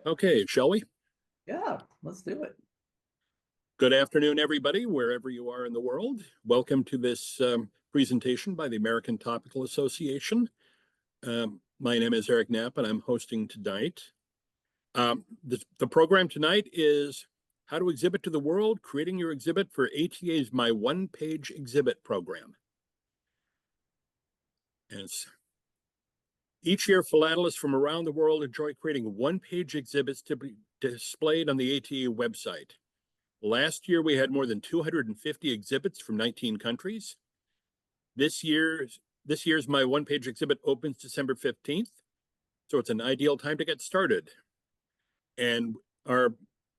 Okay, shall we? Yeah, let's do it. Good afternoon, everybody, wherever you are in the world. Welcome to this presentation by the American Topical Association. My name is Eric Knapp, and I'm hosting tonight. The program tonight is How to Exhibit to the World, Creating Your Exhibit for ATA's My One Page Exhibit program. And each year, philatelists from around the world enjoy creating one-page exhibits to be displayed on the ATA website. Last year, we had more than 250 exhibits from 19 countries. This year's My One Page exhibit opens December 15th, so it's an ideal time to get started. And our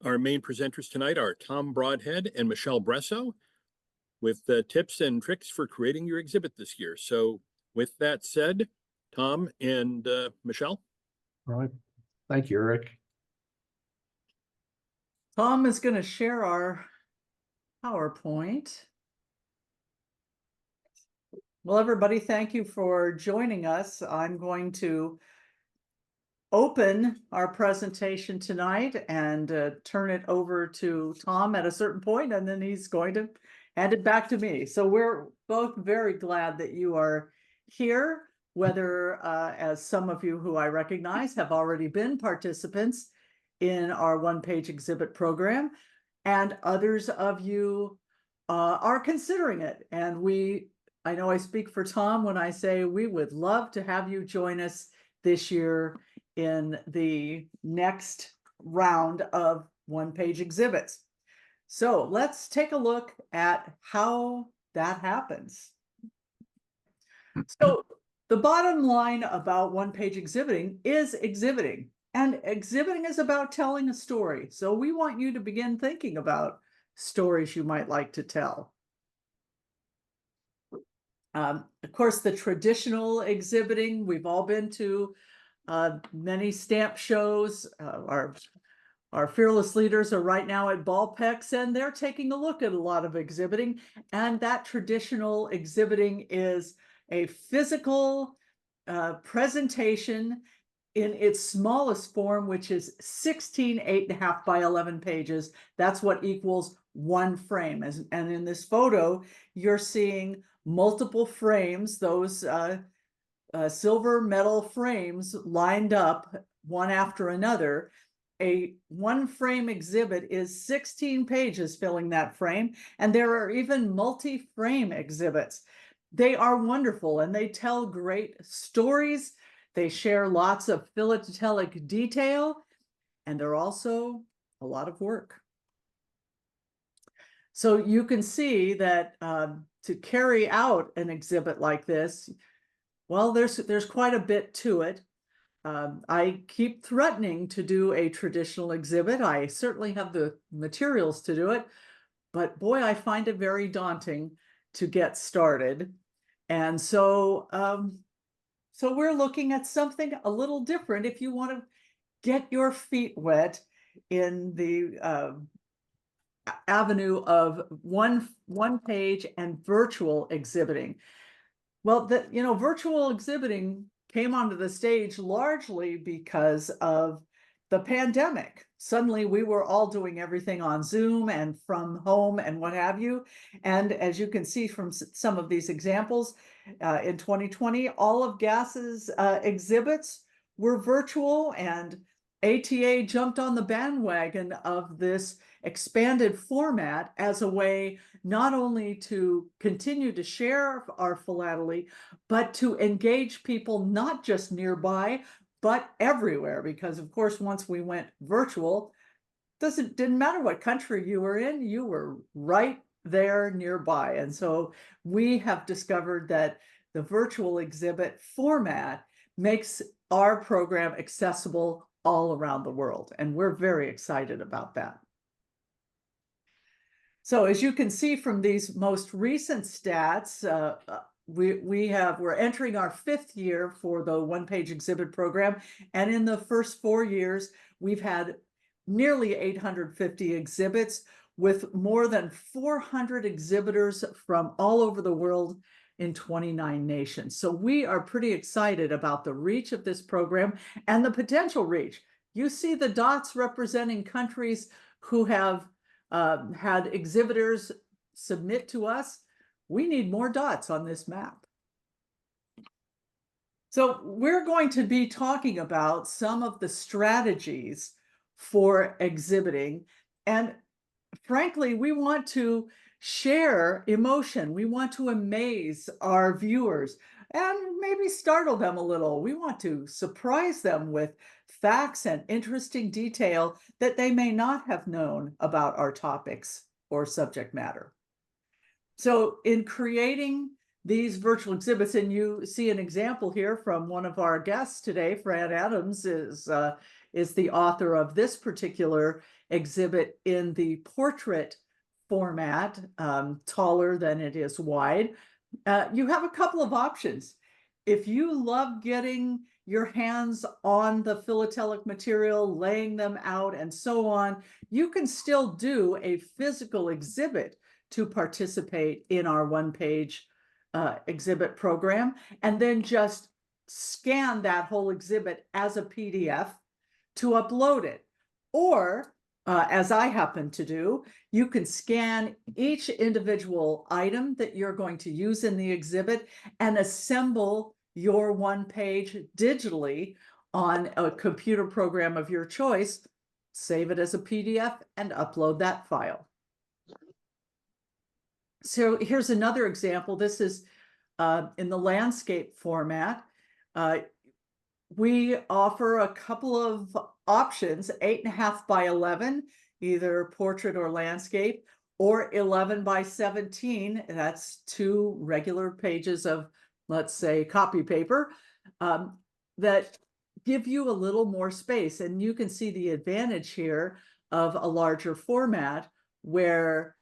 main presenters tonight are Tom Broadhead and Michelle Bresso with tips and tricks for creating your exhibit this year. So with that said, Tom and Michelle. All right. Thank you, Eric. Tom is going to share our PowerPoint. Well, everybody, thank you for joining us. I'm going to open our presentation tonight and turn it over to Tom at a certain point, and then he's going to hand it back to me. So we're both very glad that you are here, whether as some of you who I recognize have already been participants in our one-page exhibit program, and others of you are considering it. And I know I speak for Tom when I say we would love to have you join us this year in the next round of one-page exhibits. So let's take a look at how that happens. So the bottom line about one-page exhibiting is exhibiting. And exhibiting is about telling a story. So we want you to begin thinking about stories you might like to tell. Of course, the traditional exhibiting, we've all been to many stamp shows. Our fearless leaders are right now at Ballpex, and they're taking a look at a lot of exhibiting. And that traditional exhibiting is a physical presentation in its smallest form, which is 16 8.5 by 11 pages. That's what equals one frame. And in this photo, you're seeing multiple frames, those silver metal frames lined up one after another. A one frame exhibit is 16 pages filling that frame, and there are even multi-frame exhibits. They are wonderful, and they tell great stories. They share lots of philatelic detail, and they're also a lot of work. So you can see that to carry out an exhibit like this, well, there's quite a bit to it. I keep threatening to do a traditional exhibit. I certainly have the materials to do it, but boy, I find it very daunting to get started. And so, so we're looking at something a little different if you want to get your feet wet in the avenue of one page and virtual exhibiting. Well, virtual exhibiting came onto the stage largely because of the pandemic. Suddenly we were all doing everything on Zoom and from home and what have you. And as you can see from some of these examples, in 2020, all of GAS's exhibits were virtual, and ATA jumped on the bandwagon of this expanded format as a way not only to continue to share our philately, but to engage people not just nearby, but everywhere. Because of course, once we went virtual, didn't matter what country you were in, you were right there nearby. And so we have discovered that the virtual exhibit format makes our program accessible all around the world. And we're very excited about that. So as you can see from these most recent stats, we're entering our 5th year for the one-page exhibit program. And in the first 4 years, we've had nearly 850 exhibits with more than 400 exhibitors from all over the world in 29 nations. So we are pretty excited about the reach of this program and the potential reach. You see the dots representing countries who have had exhibitors submit to us. We need more dots on this map. So we're going to be talking about some of the strategies for exhibiting. And frankly, we want to share emotion. We want to amaze our viewers and maybe startle them a little. We want to surprise them with facts and interesting detail that they may not have known about our topics or subject matter. So in creating these virtual exhibits, and you see an example here from one of our guests today, Fran Adams is the author of this particular exhibit in the portrait format, taller than it is wide. You have a couple of options. If you love getting your hands on the philatelic material, laying them out and so on, you can still do a physical exhibit to participate in our one-page exhibit program, and then just scan that whole exhibit as a PDF to upload it. Or, as I happen to do, you can scan each individual item that you're going to use in the exhibit and assemble your one page digitally on a computer program of your choice, save it as a PDF, and upload that file. So here's another example. This is in the landscape format. We offer a couple of options, 8.5 by 11, either portrait or landscape, or 11 by 17. That's 2 regular pages of, let's say, copy paper that give you a little more space. And you can see the advantage here of a larger format where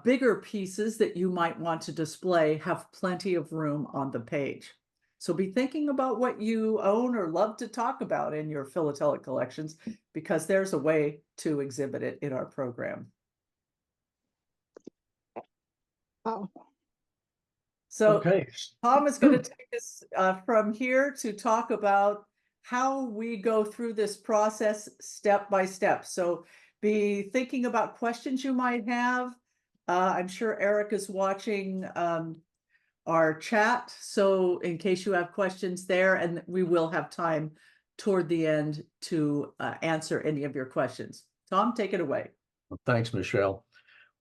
bigger pieces that you might want to display have plenty of room on the page. So be thinking about what you own or love to talk about in your philatelic collections, because there's a way to exhibit it in our program. Oh, So Okay. Tom is going to take us from here to talk about how we go through this process step by step. So be thinking about questions you might have. I'm sure Eric is watching our chat, so in case you have questions there, and we will have time toward the end to answer any of your questions. Tom, take it away. Thanks, Michelle.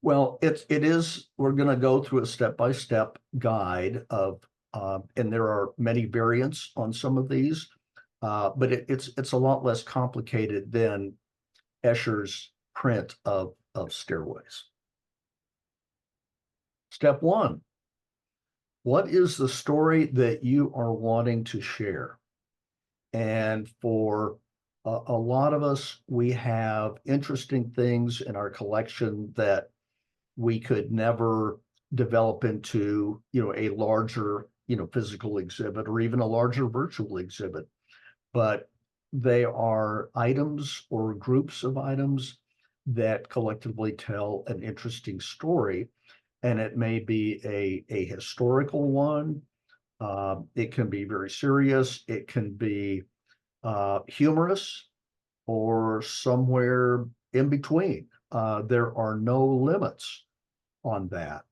Well, we're going to go through a step-by-step guide of, and there are many variants on some of these, but it's a lot less complicated than Escher's print of stairways. Step 1, what is the story that you are wanting to share? And for a lot of us, we have interesting things in our collection that we could never develop into, a larger, physical exhibit or even a larger virtual exhibit. But they are items or groups of items that collectively tell an interesting story. And it may be a historical one. It can be very serious. It can be humorous or somewhere in between. There are no limits on that.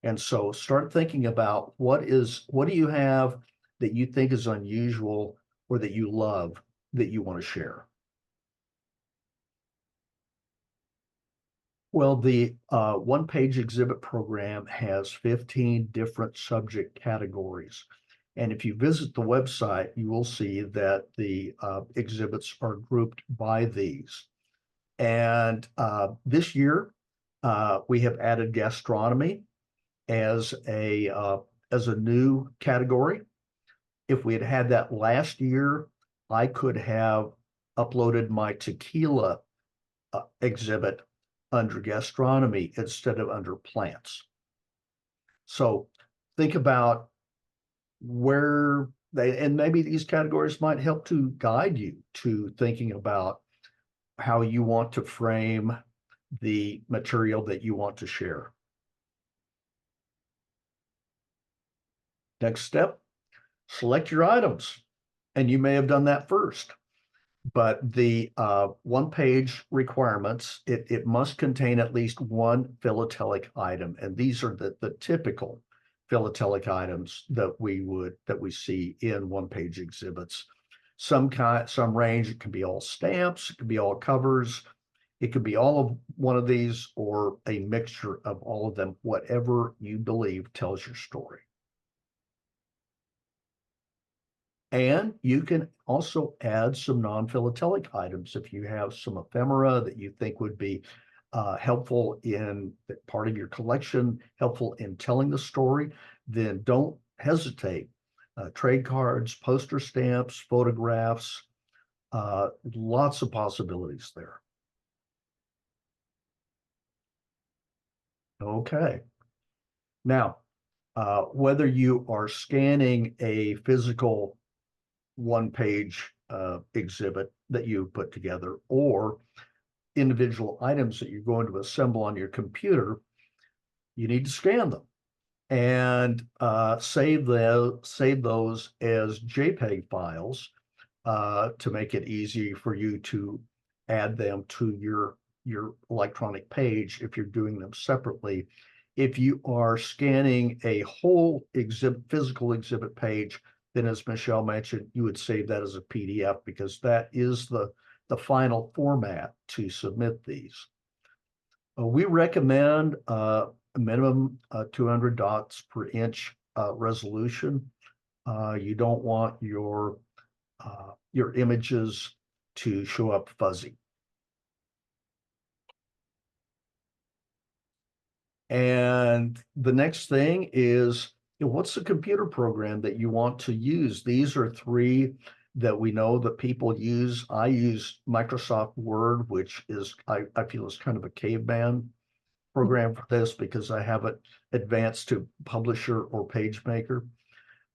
And so start thinking about what do you have that you think is unusual or that you love that you want to share? Well, the one-page exhibit program has 15 different subject categories. And if you visit the website, you will see that the exhibits are grouped by these. And this year, we have added gastronomy as a new category. If we had had that last year, I could have uploaded my tequila exhibit under gastronomy instead of under plants. So think about where and maybe these categories might help to guide you to thinking about how you want to frame the material that you want to share. Next step, select your items. And you may have done that first. But the one-page requirements, it must contain at least one philatelic item. And these are the typical philatelic items that we see in one-page exhibits. Some range, it can be all stamps, it can be all covers, it could be all of one of these or a mixture of all of them, whatever you believe tells your story. And you can also add some non-philatelic items. If you have some ephemera that you think would be helpful in part of your collection, helpful in telling the story, then don't hesitate. Trade cards, poster stamps, photographs, lots of possibilities there. Okay. Now, whether you are scanning a physical one-page exhibit that you put together or individual items that you're going to assemble on your computer, you need to scan them and save those as JPEG files to make it easy for you to add them to your electronic page if you're doing them separately. If you are scanning a whole physical exhibit page, then as Michelle mentioned, you would save that as a PDF because that is the final format to submit these. We recommend a minimum 200 dots per inch resolution. You don't want your images to show up fuzzy. And the next thing is, what's the computer program that you want to use? These are three that we know that people use. I use Microsoft Word, which is, I feel is kind of a caveman program for this because I haven't advanced to Publisher or PageMaker.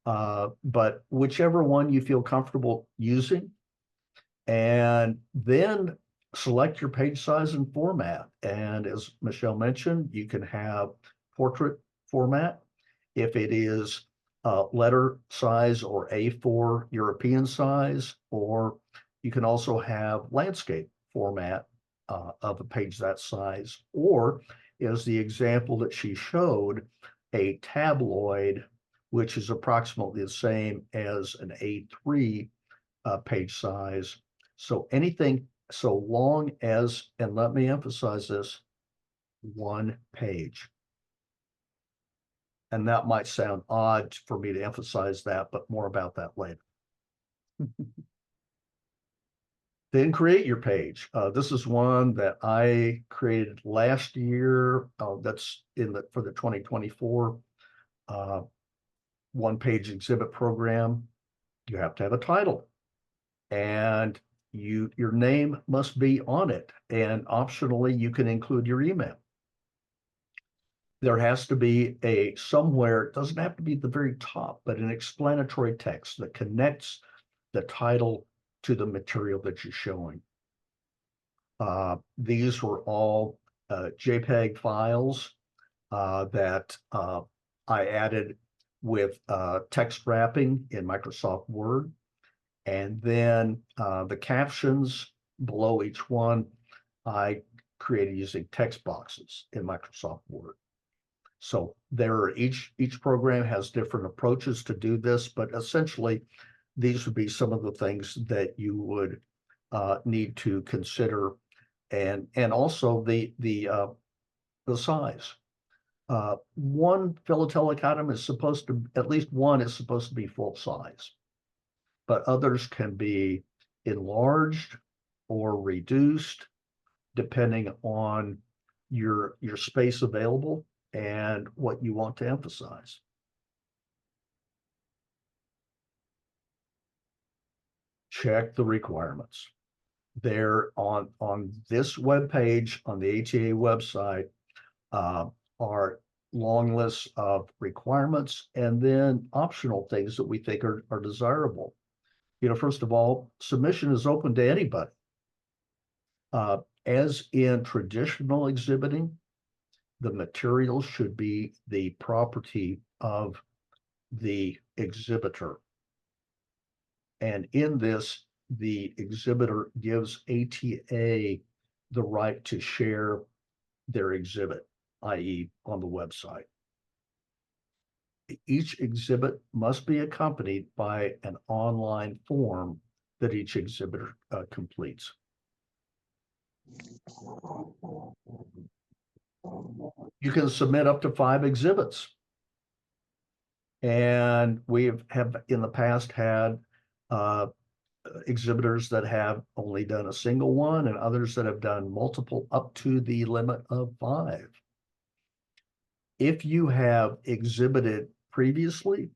But whichever one you feel comfortable using, and then select your page size and format. And as Michelle mentioned, you can have portrait format if it is letter size or A4 European size, or you can also have landscape format of a page that size, or is the example that she showed, a tabloid, which is approximately the same as an A3 page size. So anything, so long as, and let me emphasize this, one page. And that might sound odd for me to emphasize that, but more about that later. Then create your page. This is one that I created last year. That's for the 2024 one-page exhibit program. You have to have a title, and your name must be on it. And optionally, you can include your email. There has to be somewhere, it doesn't have to be at the very top, but an explanatory text that connects the title to the material that you're showing. These were all JPEG files that I added with text wrapping in Microsoft Word. And then the captions below each one, I created using text boxes in Microsoft Word. So each program has different approaches to do this, but essentially these would be some of the things that you would need to consider, and also the size. One philatelic item is supposed to, at least one is supposed to be full size, but others can be enlarged or reduced depending on your space available and what you want to emphasize. Check the requirements. They're on this web page on the ATA website are long lists of requirements and then optional things that we think are desirable. First of all, submission is open to anybody. As in traditional exhibiting, the materials should be the property of the exhibitor. And in this, the exhibitor gives ATA the right to share their exhibit, i.e. on the website. Each exhibit must be accompanied by an online form that each exhibitor completes. You can submit up to 5 exhibits. And we have in the past had exhibitors that have only done a single one and others that have done multiple up to the limit of 5. If you have exhibited previously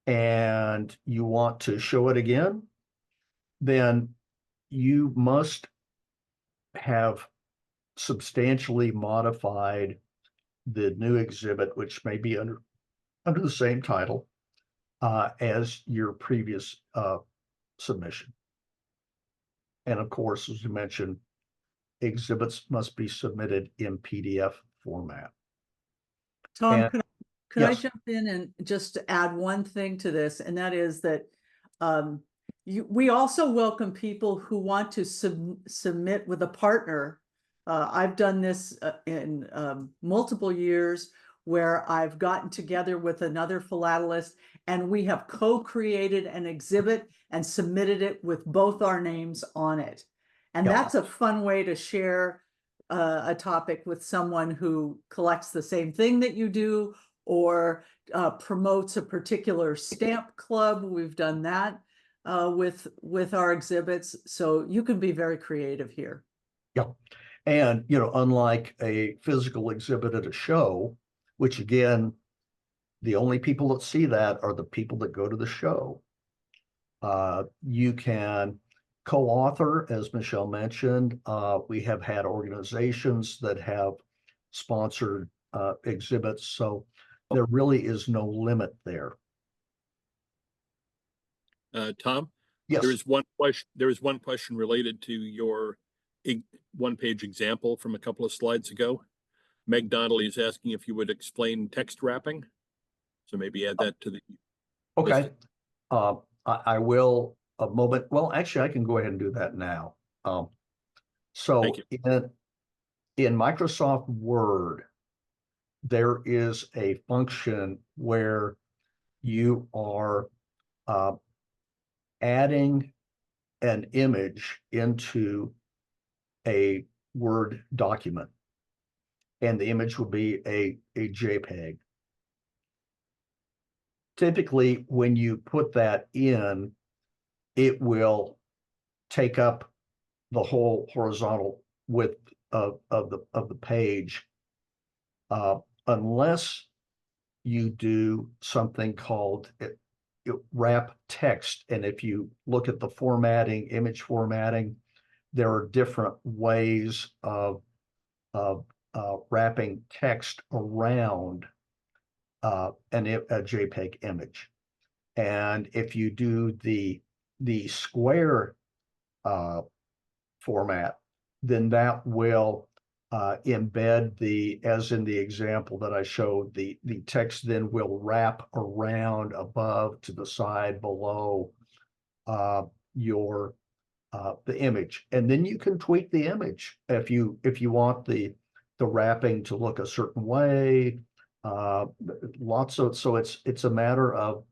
and you want to show it again, then you must have substantially modified the new exhibit, which may be under the same title as your previous submission. And of course, as you mentioned, exhibits must be submitted in PDF format. Tom, And- could I yes. jump in and just add one thing to this, and that is that we also welcome people who want to submit with a partner. I've done this in multiple years where I've gotten together with another philatelist and we have co-created an exhibit and submitted it with both our names on it. And Yeah. that's a fun way to share a topic with someone who collects the same thing that you do, or promotes a particular stamp club. We've done that with our exhibits. So you can be very creative here. Yeah. And, unlike a physical exhibit at a show, which again, the only people that see that are the people that go to the show. You can co-author, as Michelle mentioned. We have had organizations that have sponsored exhibits, so there really is no limit there. Tom? Yes. There is one question related to your one-page example from a couple of slides ago. Meg Donnelly is asking if you would explain text wrapping. So maybe add that to the. Okay. I will a moment. Well, actually, I can go ahead and do that now. So Thank you. in Microsoft Word, there is a function where you are adding an image into a Word document, and the image would be a JPEG. Typically, when you put that in, it will take up the whole horizontal width of the page, unless you do something called wrap text. And if you look at the formatting, image formatting, there are different ways of wrapping text around a JPEG image. And if you do the square format, then that will embed as in the example that I showed, the text then will wrap around, above, to the side, below the image. And then you can tweak the image if you want the wrapping to look a certain way. So it's a matter of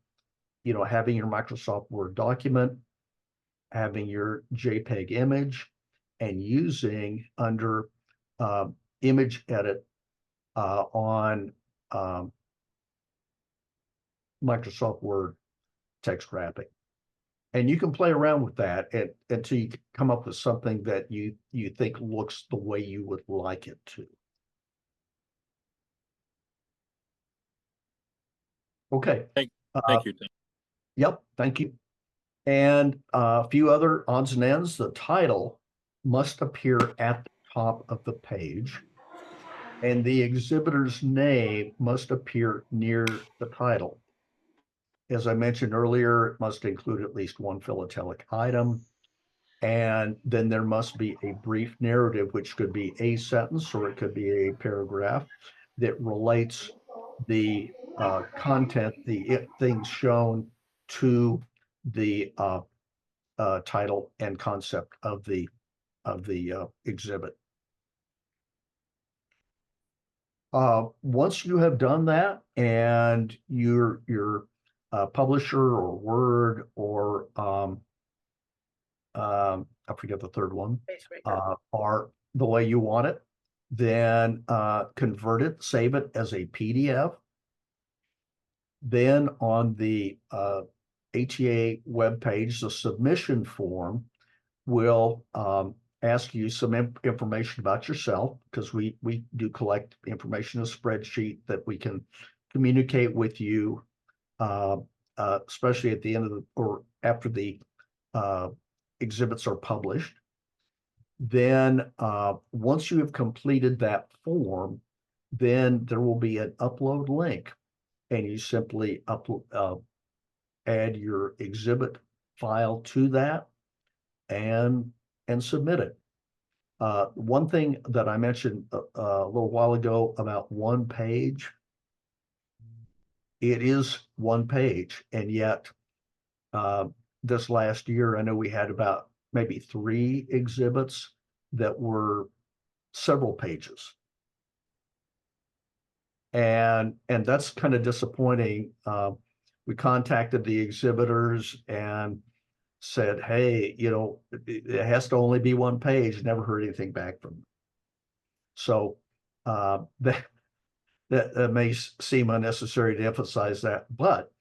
having your Microsoft Word document, having your JPEG image, and using under image edit on Microsoft Word text wrapping. And you can play around with that until you come up with something that you think looks the way you would like it to. Okay. Thank you, Tom. Yep, thank you. And a few other odds and ends. The title must appear at the top of the page, and the exhibitor's name must appear near the title. As I mentioned earlier, it must include at least one philatelic item. And then there must be a brief narrative, which could be a sentence or it could be a paragraph, that relates the content, the things shown, to the title and concept of the exhibit. Once you have done that, and your publisher or Word or I forget the third one, are the way you want it, then convert it, save it as a PDF. Then on the ATA webpage, the submission form will ask you some information about yourself, because we do collect information in a spreadsheet that we can communicate with you, especially at the end of the, or after the exhibits are published. Then once you have completed that form, then there will be an upload link, and you simply add your exhibit file to that and submit it. One thing that I mentioned a little while ago about one page, it is one page, and yet this last year, I know we had about maybe 3 exhibits that were several pages. And that's kind of disappointing. We contacted the exhibitors and said, hey, you know, it has to only be one page. Never heard anything back from them. So that may seem unnecessary to emphasize that, but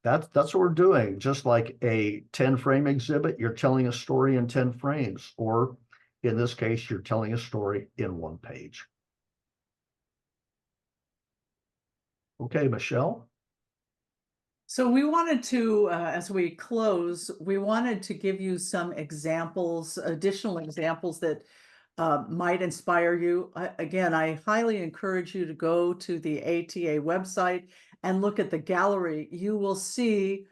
that's what we're doing. Just like a 10-frame exhibit, you're telling a story in 10 frames, or in this case, you're telling a story in one page. Okay, Michelle. So we wanted to, as we close, we wanted to give you some examples, additional examples that might inspire you. Again, I highly encourage you to go to the ATA website and look at the gallery. You will see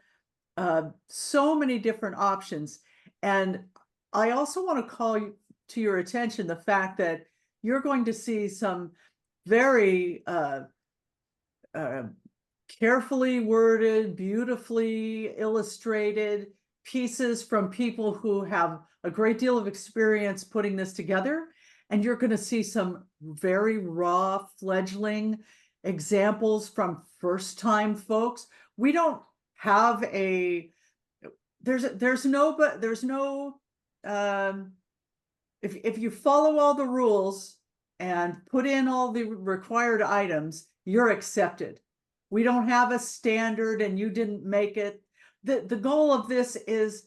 so many different options. And I also want to call to your attention the fact that you're going to see some very carefully worded, beautifully illustrated pieces from people who have a great deal of experience putting this together. And you're going to see some very raw, fledgling examples from first-time folks. We don't have a, there's no, if you follow all the rules and put in all the required items, you're accepted. We don't have a standard and you didn't make it. The goal of this is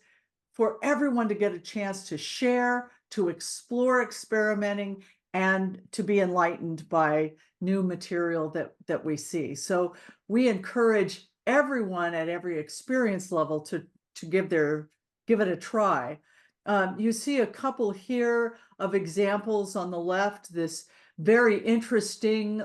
for everyone to get a chance to share, to explore experimenting, and to be enlightened by new material that we see. So we encourage everyone at every experience level to give it a try. You see a couple here of examples on the left, this very interesting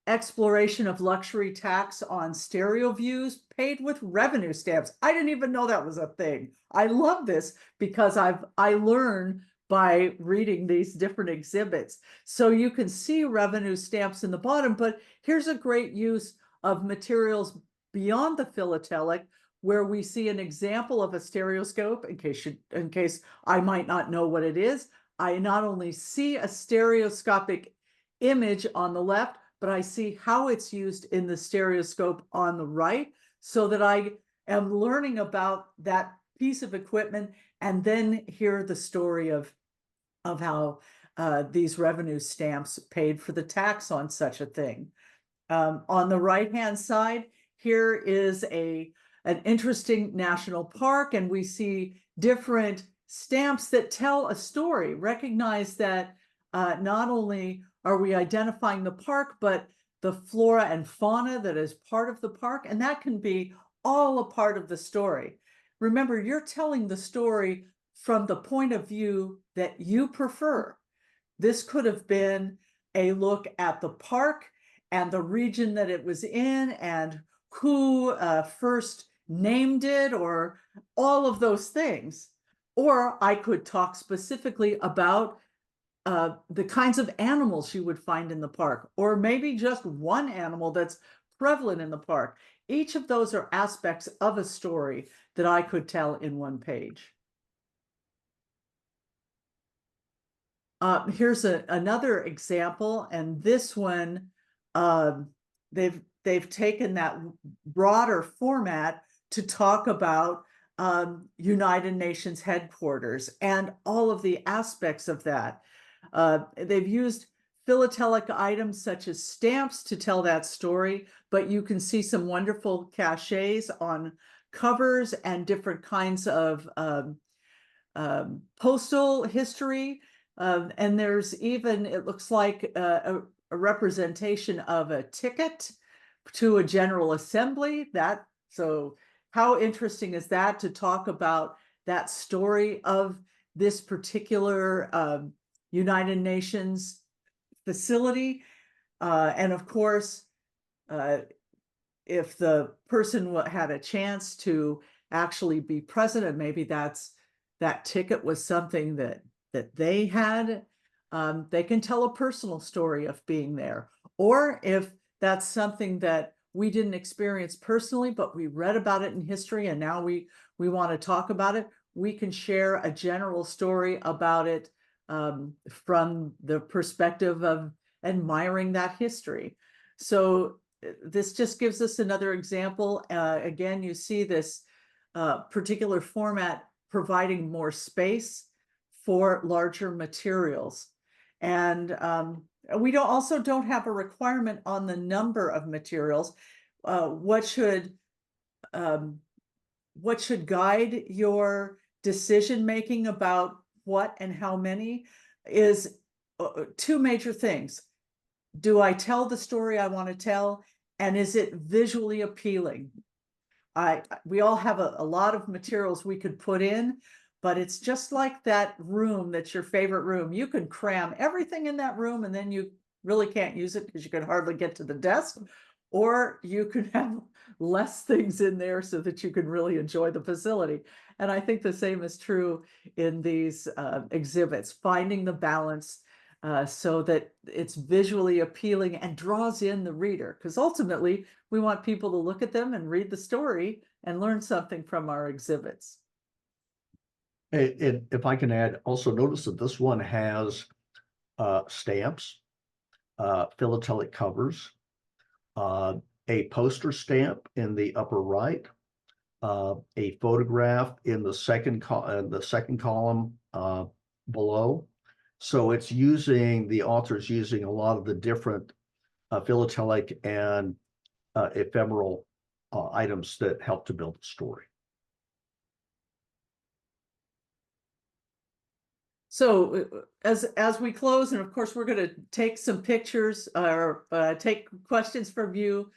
exploration of luxury tax on stereo views paid with revenue stamps. I didn't even know that was a thing. I love this because I learn by reading these different exhibits. So you can see revenue stamps in the bottom, but here's a great use of materials beyond the philatelic, where we see an example of a stereoscope. In case I might not know what it is, I not only see a stereoscopic image on the left, but I see how it's used in the stereoscope on the right, so that I am learning about that piece of equipment and then hear the story of how these revenue stamps paid for the tax on such a thing. On the right-hand side, here is an interesting national park, and we see different stamps that tell a story. Recognize that not only are we identifying the park, but the flora and fauna that is part of the park, and that can be all a part of the story. Remember, you're telling the story from the point of view that you prefer. This could have been a look at the park and the region that it was in and who first named it, or all of those things. Or I could talk specifically about the kinds of animals you would find in the park, or maybe just one animal that's prevalent in the park. Each of those are aspects of a story that I could tell in one page. Here's another example, and this one, they've taken that broader format to talk about United Nations headquarters and all of the aspects of that. They've used philatelic items such as stamps to tell that story, but you can see some wonderful cachets on covers and different kinds of postal history. And there's even, it looks like a representation of a ticket to a General Assembly. So how interesting is that to talk about that story of this particular United Nations facility? And of course, if the person had a chance to actually be president, maybe that ticket was something that they had, they can tell a personal story of being there. Or if that's something that we didn't experience personally, but we read about it in history and now we want to talk about it, we can share a general story about it from the perspective of admiring that history. So this just gives us another example. Again, you see this particular format providing more space for larger materials. And we also don't have a requirement on the number of materials. What should guide your decision making about what and how many is two major things. Do I tell the story I want to tell? And is it visually appealing? We all have a lot of materials we could put in, but it's just like that room that's your favorite room. You can cram everything in that room and then you really can't use it because you can hardly get to the desk, or you can have less things in there so that you can really enjoy the facility. And I think the same is true in these exhibits, finding the balance so that it's visually appealing and draws in the reader, because ultimately we want people to look at them and read the story and learn something from our exhibits. If I can add, also notice that this one has stamps, philatelic covers, a poster stamp in the upper right, a photograph in the second column below. So it's the author's using a lot of the different philatelic and ephemeral items that help to build the story. So as we close, and of course we're going to take some pictures or take questions from you,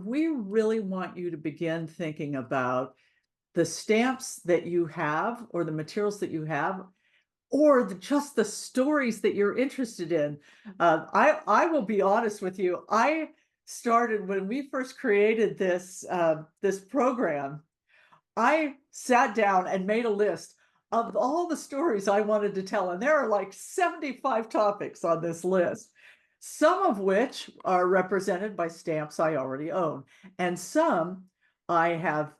we really want you to begin thinking about the stamps that you have or the materials that you have, or just the stories that you're interested in. I will be honest with you. I started when we first created this program. I sat down and made a list of all the stories I wanted to tell, and there are like 75 topics on this list, some of which are represented by stamps I already own, and some I have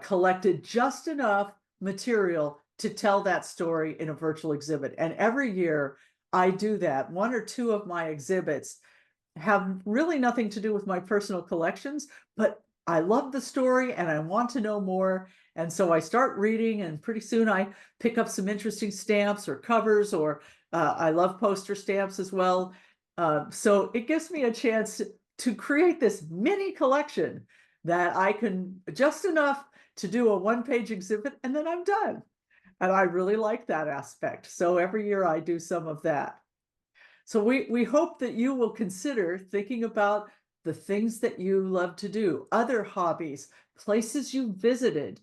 collected just enough material to tell that story in a virtual exhibit. And every year I do that. One or two of my exhibits have really nothing to do with my personal collections, but I love the story and I want to know more. And so I start reading, and pretty soon I pick up some interesting stamps or covers, or I love poster stamps as well. So it gives me a chance to create this mini collection that I can just enough to do a one-page exhibit, and then I'm done. And I really like that aspect. So every year I do some of that. So we hope that you will consider thinking about the things that you love to do, other hobbies, places you visited,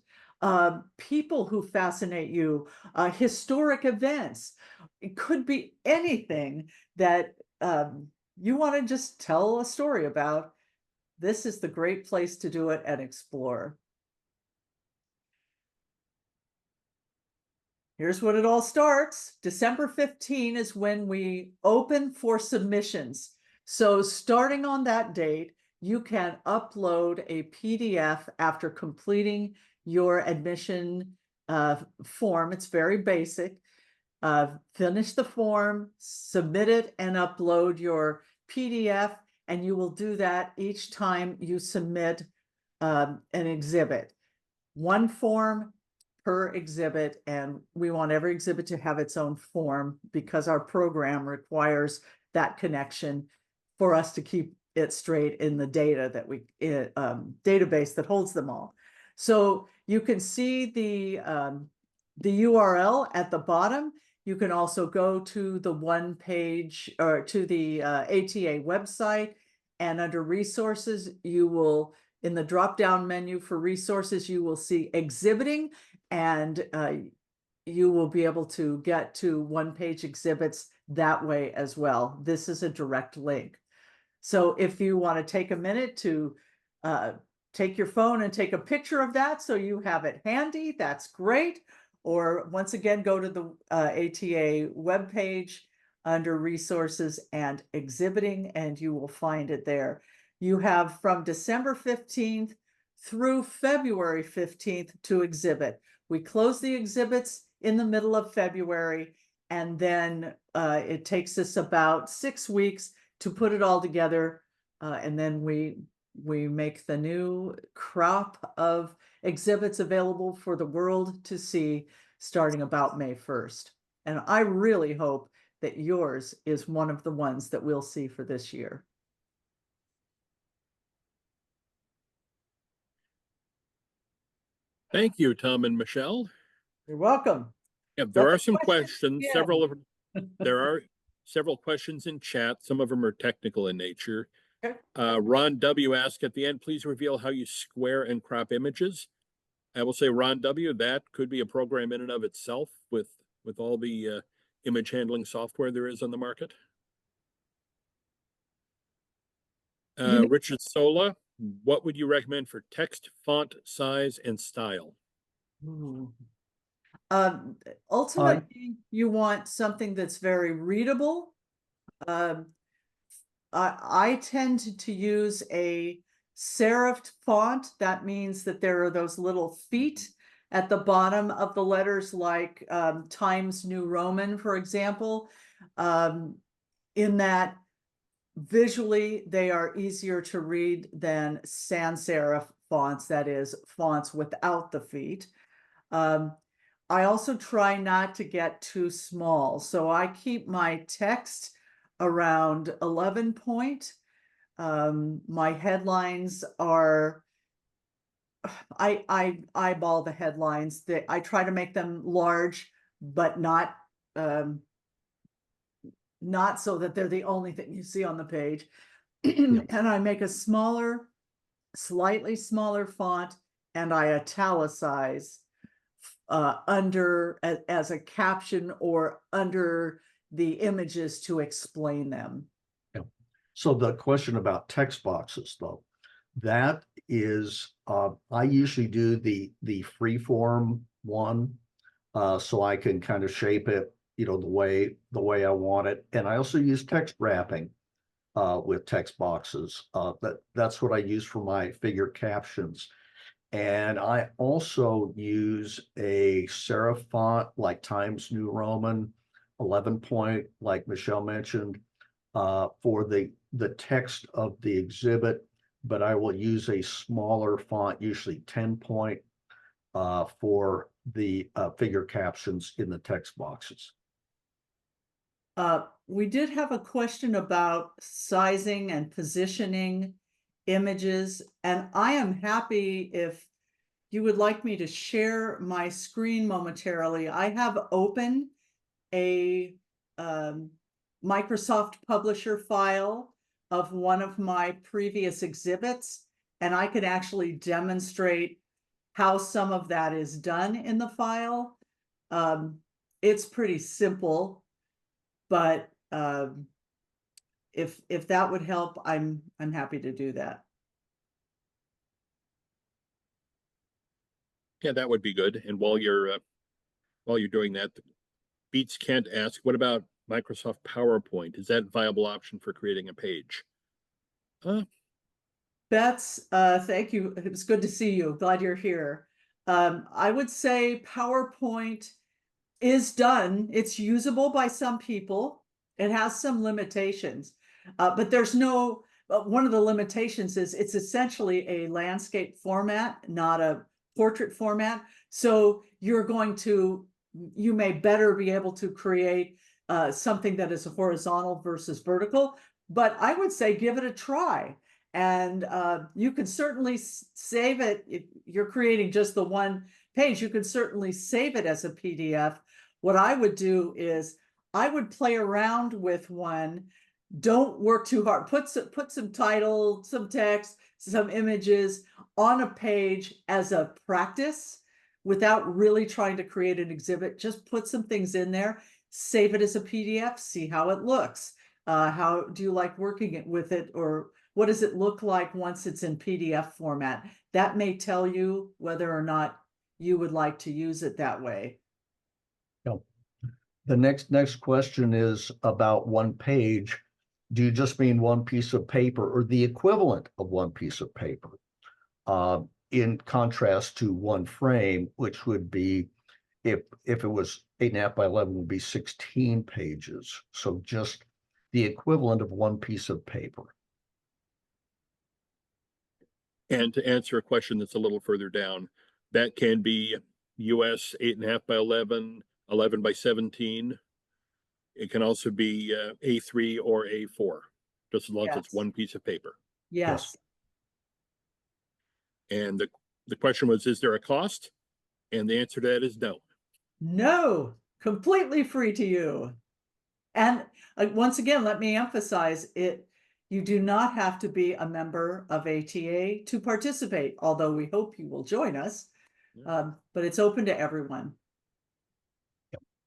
people who fascinate you, historic events. It could be anything that you want to just tell a story about. This is the great place to do it and explore. Here's when it all starts. December 15 is when we open for submissions. So starting on that date, you can upload a PDF after completing your admission form. It's very basic. Finish the form, submit it, and upload your PDF, and you will do that each time you submit an exhibit. One form per exhibit, and we want every exhibit to have its own form because our program requires that connection for us to keep it straight in the data that we database that holds them all. So you can see the URL at the bottom. You can also go to the one page or to the ATA website, and under resources, you will, in the drop-down menu for resources, you will see exhibiting, and you will be able to get to one-page exhibits that way as well. This is a direct link. So if you want to take a minute to take your phone and take a picture of that so you have it handy, that's great. Or once again, go to the ATA webpage under resources and exhibiting, and you will find it there. You have from December 15th through February 15th to exhibit. We close the exhibits in the middle of February, and then it takes us about 6 weeks to put it all together, and then we make the new crop of exhibits available for the world to see starting about May 1st. And I really hope that yours is one of the ones that we'll see for this year. Thank you, Tom and Michelle. You're welcome. Yeah, there Let are the some questions questions, begin. there are several questions in chat. Some of them are technical in nature. Okay. Ron W. asked at the end, please reveal how you square and crop images. I will say, Ron W., that could be a program in and of itself with all the image handling software there is on the market. Richard Sola, what would you recommend for text, font, size, and style? Ultimately, you want something that's very readable. I tend to use a serifed font. That means that there are those little feet at the bottom of the letters, like Times New Roman, for example. In that visually, they are easier to read than sans serif fonts, that is, fonts without the feet. I also try not to get too small, so I keep my text around 11 point. My headlines are, I eyeball the headlines. I try to make them large, but not so that they're the only thing you see on the page. And I make a smaller, slightly smaller font, and I italicize under as a caption or under the images to explain them. Yeah. So the question about text boxes, though, that is, I usually do the free form one, so I can kind of shape it, you know, the way I want it. And I also use text wrapping with text boxes. That's what I use for my figure captions. And I also use a serif font like Times New Roman, 11 point, like Michelle mentioned, for the text of the exhibit, but I will use a smaller font, usually 10 point, for the figure captions in the text boxes. We did have a question about sizing and positioning images, and I am happy if you would like me to share my screen momentarily. I have open a Microsoft Publisher file of one of my previous exhibits, and I can actually demonstrate how some of that is done in the file. It's pretty simple, but if that would help, I'm happy to do that. Yeah, that would be good. And while you're doing that, Beats Kent ask, what about Microsoft PowerPoint? Is that a viable option for creating a page? Bets, thank you. It was good to see you. Glad you're here. I would say PowerPoint is done. It's usable by some people. It has some limitations, but there's no, one of the limitations is it's essentially a landscape format, not a portrait format. So you may better be able to create something that is horizontal versus vertical, but I would say give it a try. And you can certainly save it. If you're creating just the one page, you can certainly save it as a PDF. What I would do is I would play around with one. Don't work too hard. Put some title, some text, some images on a page as a practice without really trying to create an exhibit. Just put some things in there, save it as a PDF, see how it looks. How do you like working with it, or what does it look like once it's in PDF format? That may tell you whether or not you would like to use it that way. The next question is about one page. Do you just mean one piece of paper or the equivalent of one piece of paper? In contrast to one frame, which would be, if it was 8.5 by 11, would be 16 pages. So just the equivalent of one piece of paper. And to answer a question that's a little further down, that can be US 8.5 by 11, 11 by 17. It can also be A3 or A4, just as long as it's Yes. one piece of paper. Yes. And the question was, is there a cost? And the answer to that is no. No, completely free to you. And once again, let me emphasize it. You do not have to be a member of ATA to participate, although we hope you will join us. But it's open to everyone.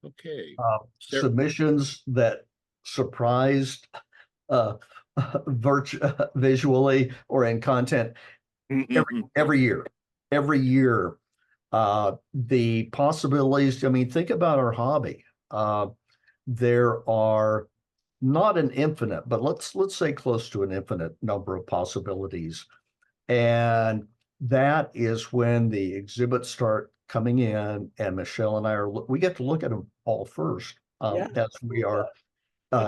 Okay. Submissions that surprised visually or in content every year. The possibilities, I mean, think about our hobby. There are not an infinite, but let's say close to an infinite number of possibilities. And that is when the exhibits start coming in, and Michelle and I we get to look at them all first, as we are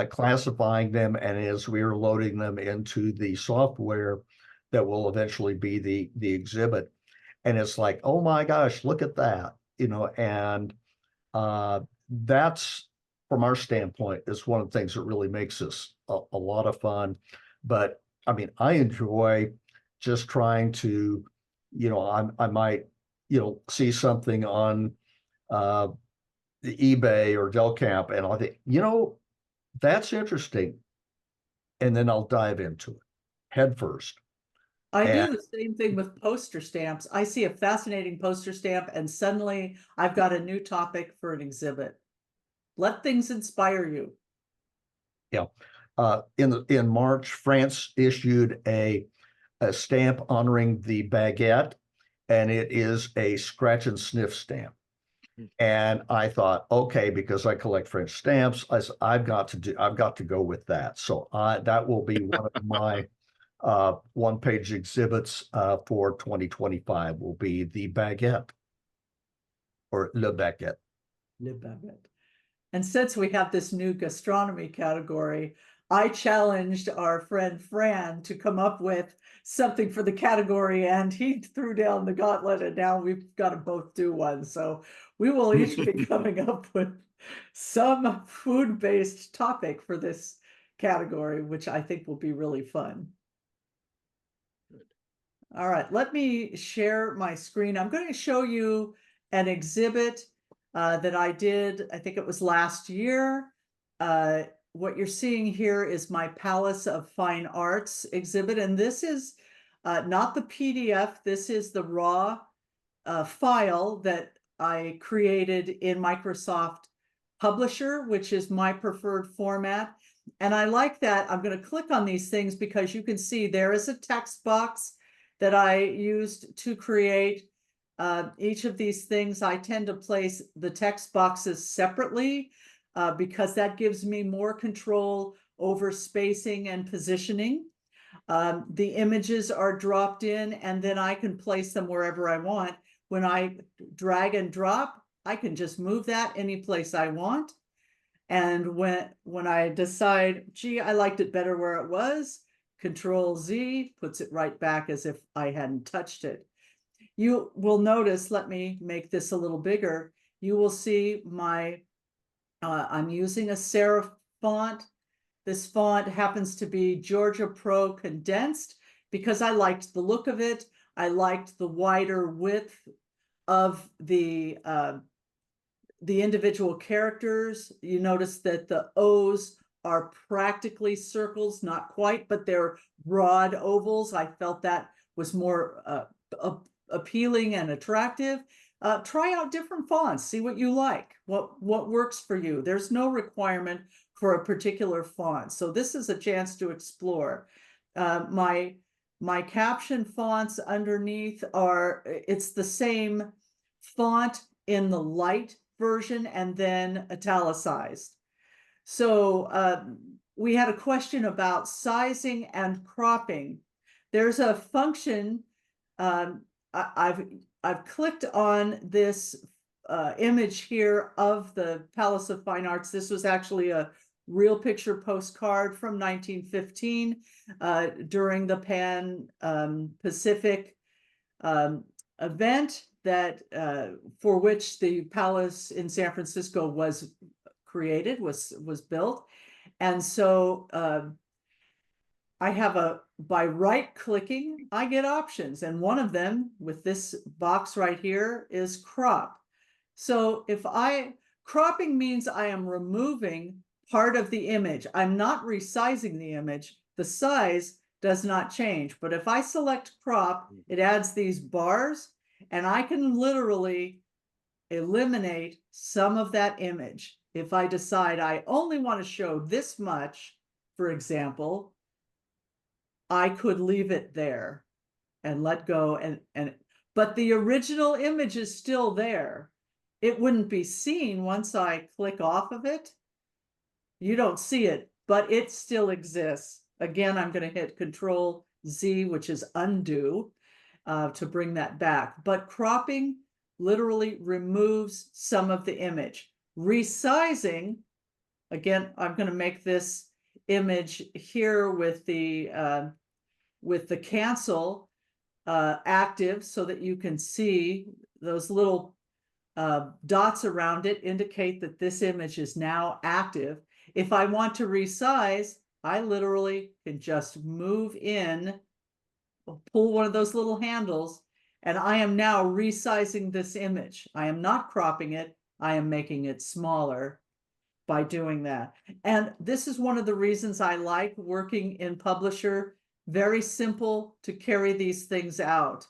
classifying them and as we are loading them into the software that will eventually be the exhibit. And it's like, oh my gosh, look at that, and that's, from our standpoint, is one of the things that really makes this a lot of fun. But I mean, I enjoy just trying to, I might, see something on the eBay or Del Camp, and I'll think, that's interesting. And then I'll dive into it head first. I do the same thing with poster stamps. I see a fascinating poster stamp and suddenly I've got a new topic for an exhibit. Let things inspire you. Yeah. In March, France issued a stamp honoring the baguette, and it is a scratch and sniff stamp. And I thought, okay, because I collect French stamps, I've got to go with that. So that will be one of my one-page exhibits for 2025 will be the baguette, or le baguette. Le baguette. And since we have this new gastronomy category, I challenged our friend Fran to come up with something for the category, and he threw down the gauntlet, and now we've got to both do one. So we will each be coming up with some food-based topic for this category, which I think will be really fun. Good. All right, let me share my screen. I'm going to show you an exhibit that I did, I think it was last year. What you're seeing here is my Palace of Fine Arts exhibit, and this is not the PDF, this is the raw file that I created in Microsoft Publisher, which is my preferred format. And I like that. I'm going to click on these things because you can see there is a text box that I used to create each of these things. I tend to place the text boxes separately because that gives me more control over spacing and positioning. The images are dropped in and then I can place them wherever I want. when I drag and drop, I can just move that any place I want. And when I decide, gee, I liked it better where it was, Control Z puts it right back as if I hadn't touched it. You will notice, let me make this a little bigger. You will see I'm using a serif font. This font happens to be Georgia Pro condensed because I liked the look of it. I liked the wider width of the individual characters. You notice that the O's are practically circles, not quite, but they're broad ovals. I felt that was more appealing and attractive. Try out different fonts, see what you like, what works for you. There's no requirement for a particular font. So this is a chance to explore. My caption fonts underneath it's the same font in the light version and then italicized. So we had a question about sizing and cropping. There's a function, I've clicked on this image here of the Palace of Fine Arts. This was actually a real picture postcard from 1915 during the Pan Pacific event that for which the palace in San Francisco was created, was built. And so I have by right clicking, I get options. And one of them with this box right here is crop. So cropping means I am removing part of the image. I'm not resizing the image. The size does not change. But if I select crop, it adds these bars and I can literally eliminate some of that image. If I decide I only want to show this much, for example, I could leave it there and let go but the original image is still there. It wouldn't be seen once I click off of it. You don't see it, but it still exists. Again, I'm going to hit Control Z, which is undo, to bring that back. But cropping literally removes some of the image. Resizing, again, I'm going to make this image here with the cancel active so that you can see those little dots around it indicate that this image is now active. If I want to resize, I literally can just move in, pull one of those little handles, and I am now resizing this image. I am not cropping it. I am making it smaller by doing that. And this is one of the reasons I like working in Publisher. Very simple to carry these things out.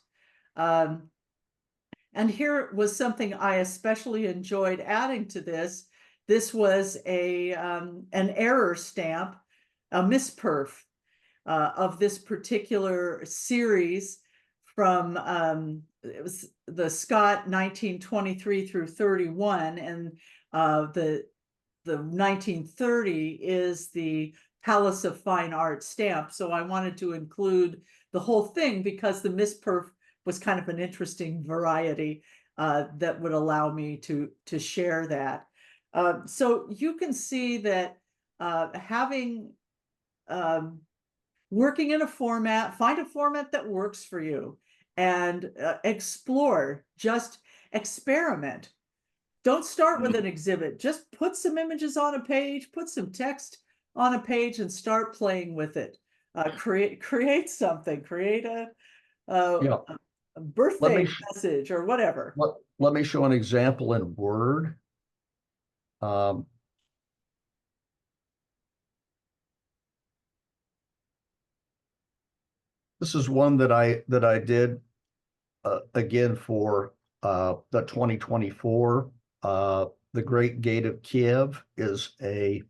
And here was something I especially enjoyed adding to this. This was an error stamp, a misperf of this particular series from it was the Scott 1923 through 31, and the 1930 is the Palace of Fine Arts stamp. So I wanted to include the whole thing because the misperf was kind of an interesting variety that would allow me to share that. So you can see that having working in a format, find a format that works for you and explore, just experiment. Don't start with an exhibit, just put some images on a page, put some text on a page and start playing with it. Create something, create a birthday message or whatever. Let me show an example in Word. This is one that I did again for the 2024. The Great Gate of Kiev is an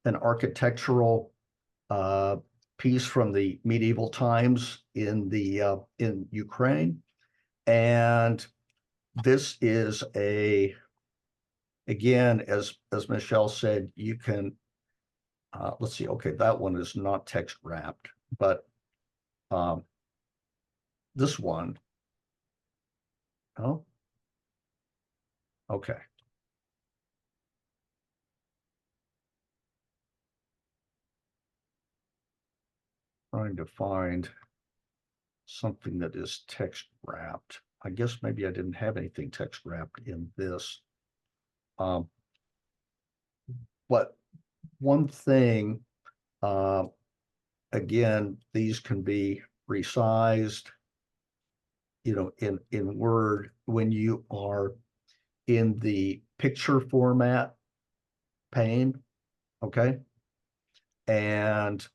architectural piece from the medieval times in Ukraine, and this is again, as Michelle said, you can let's see. Okay, that one is not text wrapped, but this one, oh, Okay. Trying to find something that is text wrapped. I guess maybe I didn't have anything text wrapped in this. But one thing, again, these can be resized, in Word when you are in the picture format pane, okay? And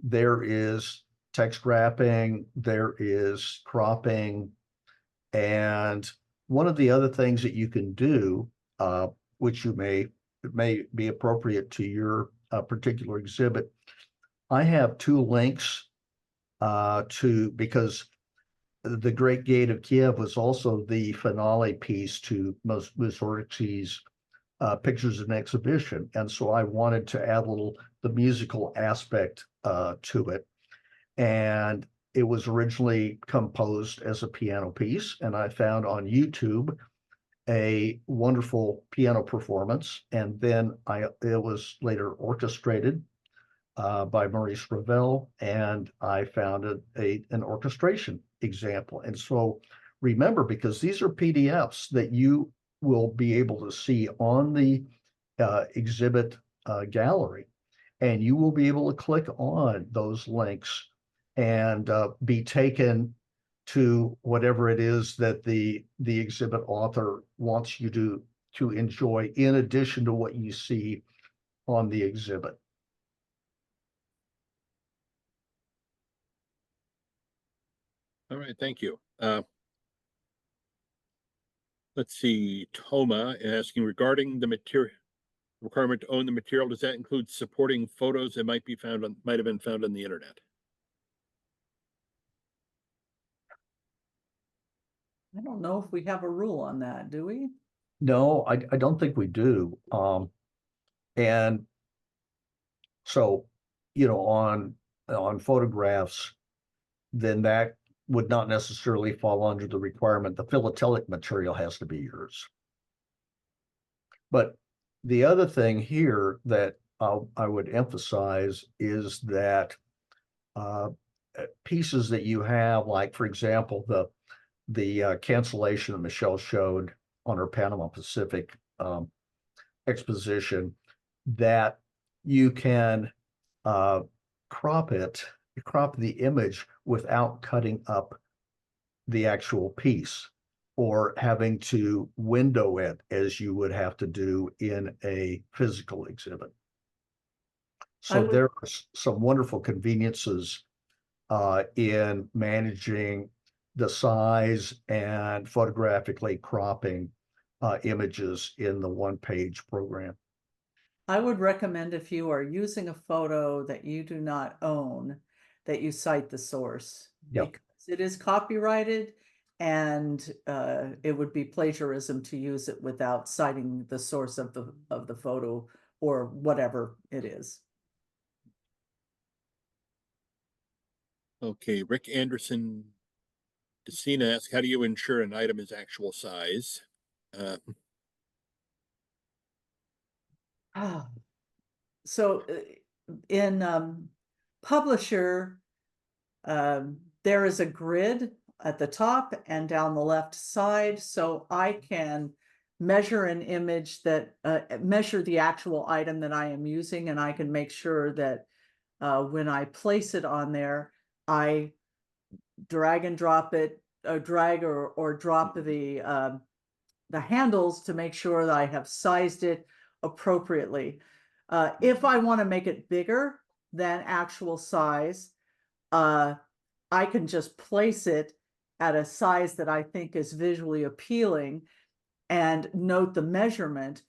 there is text wrapping, there is cropping, and one of the other things that you can do, which may be appropriate to your particular exhibit. I have two links because The Great Gate of Kiev was also the finale piece to Mussorgsky's Pictures and Exhibition. And so I wanted to add the musical aspect to it. And it was originally composed as a piano piece, and I found on YouTube a wonderful piano performance, and then it was later orchestrated by Maurice Ravel, and I found an orchestration example. And so remember, because these are PDFs that you will be able to see on the exhibit gallery, and you will be able to click on those links and be taken to whatever it is that the exhibit author wants you to enjoy, in addition to what you see on the exhibit. All right, thank you. Let's see, Toma asking regarding the requirement to own the material, does that include supporting photos that might have been found on the internet? I don't know if we have a rule on that, do we? No, I don't think we do. And so, on photographs, then that would not necessarily fall under the requirement. The philatelic material has to be yours. But the other thing here that I would emphasize is that pieces that you have, like, for example, the cancellation that Michelle showed on her Panama Pacific exposition, that you can crop the image without cutting up the actual piece or having to window it as you would have to do in a physical exhibit. So there are some wonderful conveniences in managing the size and photographically cropping images in the one-page program. I would recommend, if you are using a photo that you do not own, that you cite the source. Yep. Because it is copyrighted, and it would be plagiarism to use it without citing the source of the photo or whatever it is. Okay, Rick Anderson Decina asks, how do you ensure an item is actual size? So in Publisher, there is a grid at the top and down the left side, so I can measure an image that measure the actual item that I am using, and I can make sure that when I place it on there, I drag and drop it, drag or drop the handles to make sure that I have sized it appropriately. If I want to make it bigger than actual size, I can just place it at a size that I think is visually appealing and note the measurement.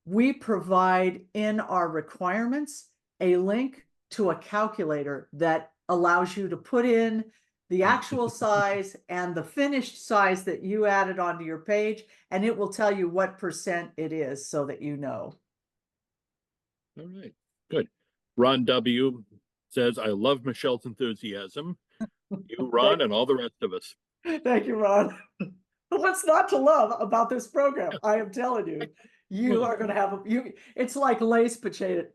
We provide in our requirements a link to a calculator that allows you to put in the actual size and the finished size that you added onto your page, and it will tell you what percent it is so that you know. All right, good. Ron W says, I love Michelle's enthusiasm. You, Ron, and all the rest of us. Thank you, Ron. What's not to love about this program? I am telling you, you are going to have it's like Lay's potato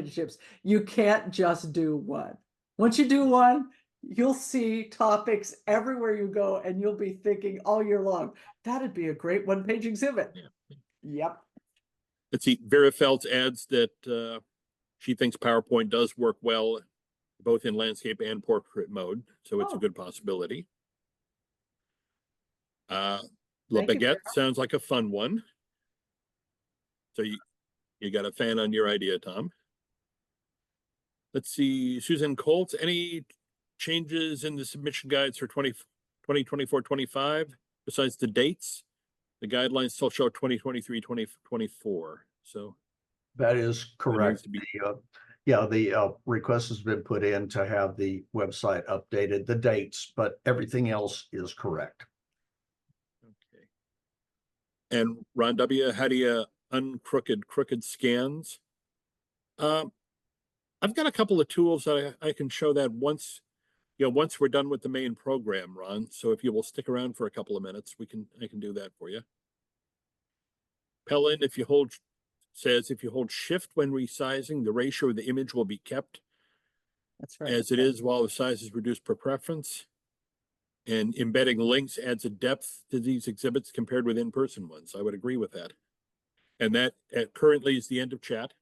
chips. You can't just do one. Once you do one, you'll see topics everywhere you go, and you'll be thinking all year long, that'd be a great one-page exhibit. Yeah. Yep. Let's see, Vera Feltz adds that she thinks PowerPoint does work well, both in landscape and portrait mode, so it's a Oh. good possibility. La Thank you, Baguette Vera. sounds like a fun one. So you got a fan on your idea, Tom. Let's see, Susan Colts, any changes in the submission guides for 2024-25 besides the dates? The guidelines still show 2023-2024. So That is correct. to be The request has been put in to have the website updated, the dates, but everything else is correct. okay. And Ron W., how do you crooked scans? I've got a couple of tools that I can show that once we're done with the main program, Ron. So if you will stick around for a couple of minutes, I can do that for you. Pellin, if you hold shift when resizing, the ratio of the image will be kept That's right. as it is while the size is reduced per preference. And embedding links adds a depth to these exhibits compared with in-person ones. I would agree with that. And that currently is the end of chat.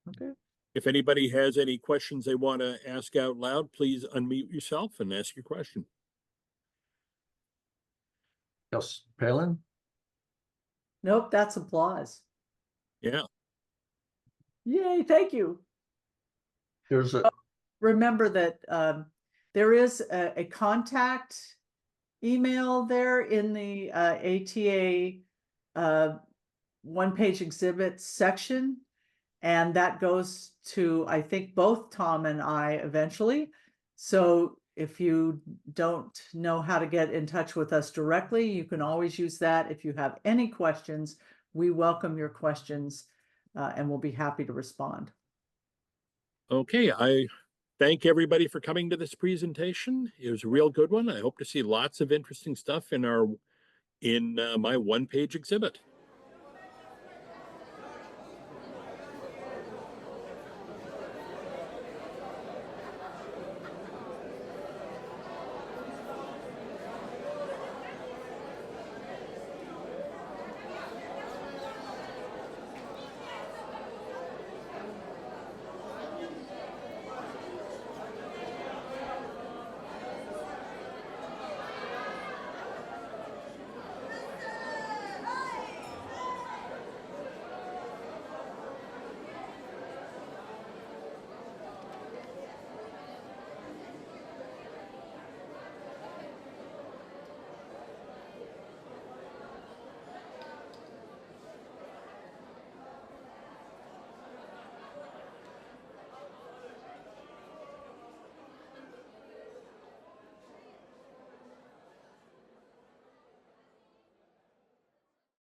Okay. If anybody has any questions they want to ask out loud, please unmute yourself and ask your question. Yes, Palin? Nope, that's applause. Yeah. Yay, thank you. There's a Remember that there is a contact email there in the ATA one-page exhibits section, and that goes to, I think, both Tom and I eventually. So if you don't know how to get in touch with us directly, you can always use that. If you have any questions, we welcome your questions and we'll be happy to respond. Okay, I thank everybody for coming to this presentation. It was a real good one. I hope to see lots of interesting stuff in my one-page exhibit.